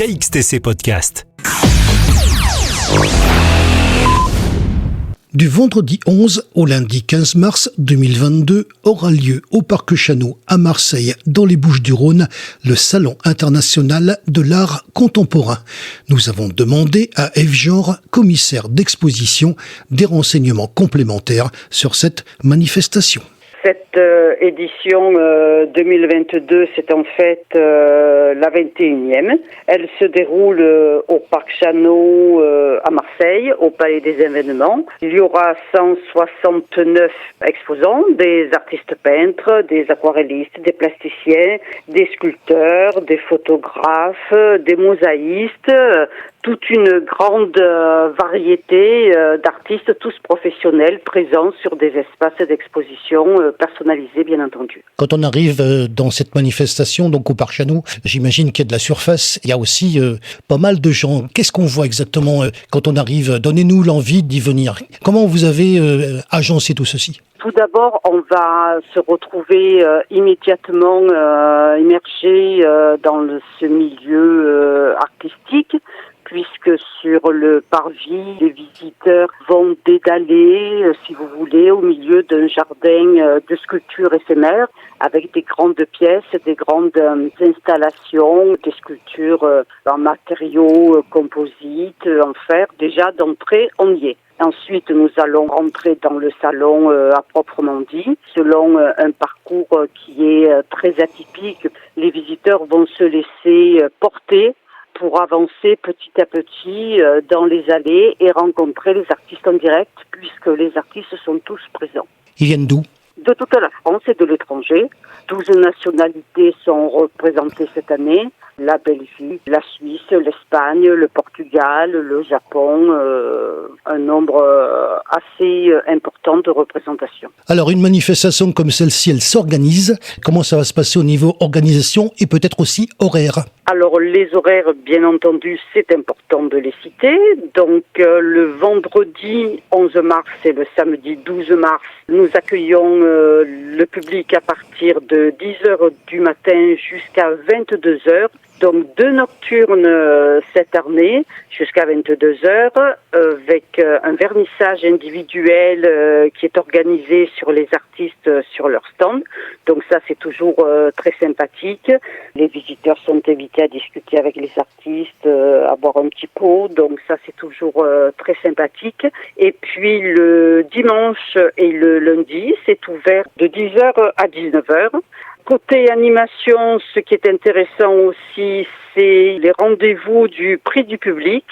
KXTC Podcast. Du vendredi 11 au lundi 15 mars 2022 aura lieu au Parc Chano à Marseille, dans les Bouches-du-Rhône, le Salon international de l'art contemporain. Nous avons demandé à Eve Genre, commissaire d'exposition, des renseignements complémentaires sur cette manifestation. Cette édition 2022, c'est en fait la 21e. Elle se déroule au Parc Chano à Marseille, au Palais des Événements. Il y aura 169 exposants, des artistes peintres, des aquarellistes, des plasticiens, des sculpteurs, des photographes, des mosaïstes, toute une grande variété d'artistes, tous professionnels, présents sur des espaces d'exposition personnalisés, bien entendu. Quand on arrive dans cette manifestation, donc au Parc Chano, j'imagine qu'il y a de la surface, il y a aussi pas mal de gens. Qu'est-ce qu'on voit exactement quand on arrive? Donnez-nous l'envie d'y venir. Comment vous avez agencé tout ceci? Tout d'abord, on va se retrouver immédiatement immergé dans ce milieu artistique, puisque sur le parvis, les visiteurs vont dédaler, si vous voulez, au milieu d'un jardin de sculptures éphémères, avec des grandes pièces, des grandes installations, des sculptures en matériaux composites, en fer. Déjà, d'entrée, on y est. Ensuite, nous allons rentrer dans le salon à proprement dit, selon un parcours qui est très atypique. Les visiteurs vont se laisser porter pour avancer petit à petit dans les allées et rencontrer les artistes en direct, puisque les artistes sont tous présents. Ils viennent d'où? De toute la France et de l'étranger. 12 nationalités sont représentées cette année. La Belgique, la Suisse, l'Espagne, le Portugal, le Japon, un nombre assez important de représentations. Alors, une manifestation comme celle-ci, elle s'organise. Comment ça va se passer au niveau organisation et peut-être aussi horaire? Alors, les horaires, bien entendu, c'est important de les citer. Donc, le vendredi 11 mars et le samedi 12 mars, nous accueillons le public à partir de 10h du matin jusqu'à 22h. Donc 2 nocturnes cette année jusqu'à 22h avec un vernissage individuel qui est organisé sur les artistes sur leur stand. Donc ça c'est toujours très sympathique. Les visiteurs sont invités à discuter avec les artistes, à boire un petit pot. Donc ça c'est toujours très sympathique. Et puis le dimanche et le lundi c'est ouvert de 10h à 19h. Côté animation, ce qui est intéressant aussi, c'est les rendez-vous du prix du public.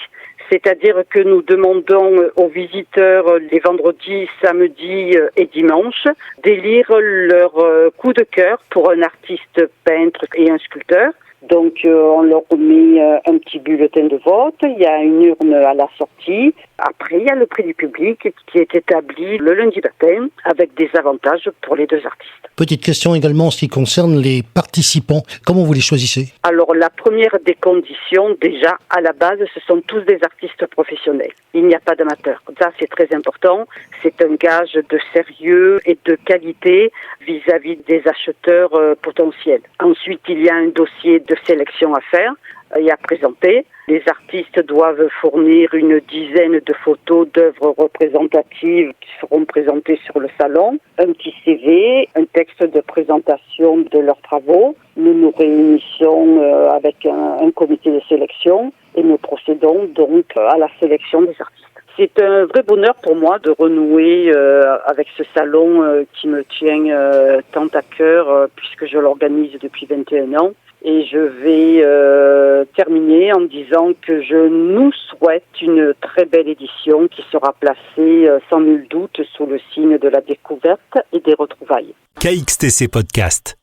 C'est-à-dire que nous demandons aux visiteurs les vendredis, samedis et dimanches d'élire leur coup de cœur pour un artiste peintre et un sculpteur. Donc on leur remet un petit bulletin de vote, il y a une urne à la sortie. Après, il y a le prix du public qui est établi le lundi matin avec des avantages pour les 2 artistes. Petite question également en ce qui concerne les participants. Comment vous les choisissez? Alors, la première des conditions, déjà, à la base, ce sont tous des artistes professionnels. Il n'y a pas d'amateurs. Ça, c'est très important. C'est un gage de sérieux et de qualité vis-à-vis des acheteurs potentiels. Ensuite, il y a un dossier de sélection à faire et à présenter. Les artistes doivent fournir une dizaine de photos d'œuvres représentatives qui seront présentées sur le salon, un petit CV, un texte de présentation de leurs travaux. Nous nous réunissons avec un comité de sélection et nous procédons donc à la sélection des artistes. C'est un vrai bonheur pour moi de renouer avec ce salon qui me tient tant à cœur puisque je l'organise depuis 21 ans. Et je vais terminer en disant que je nous souhaite une très belle édition qui sera placée sans nul doute sous le signe de la découverte et des retrouvailles. KXTC Podcast.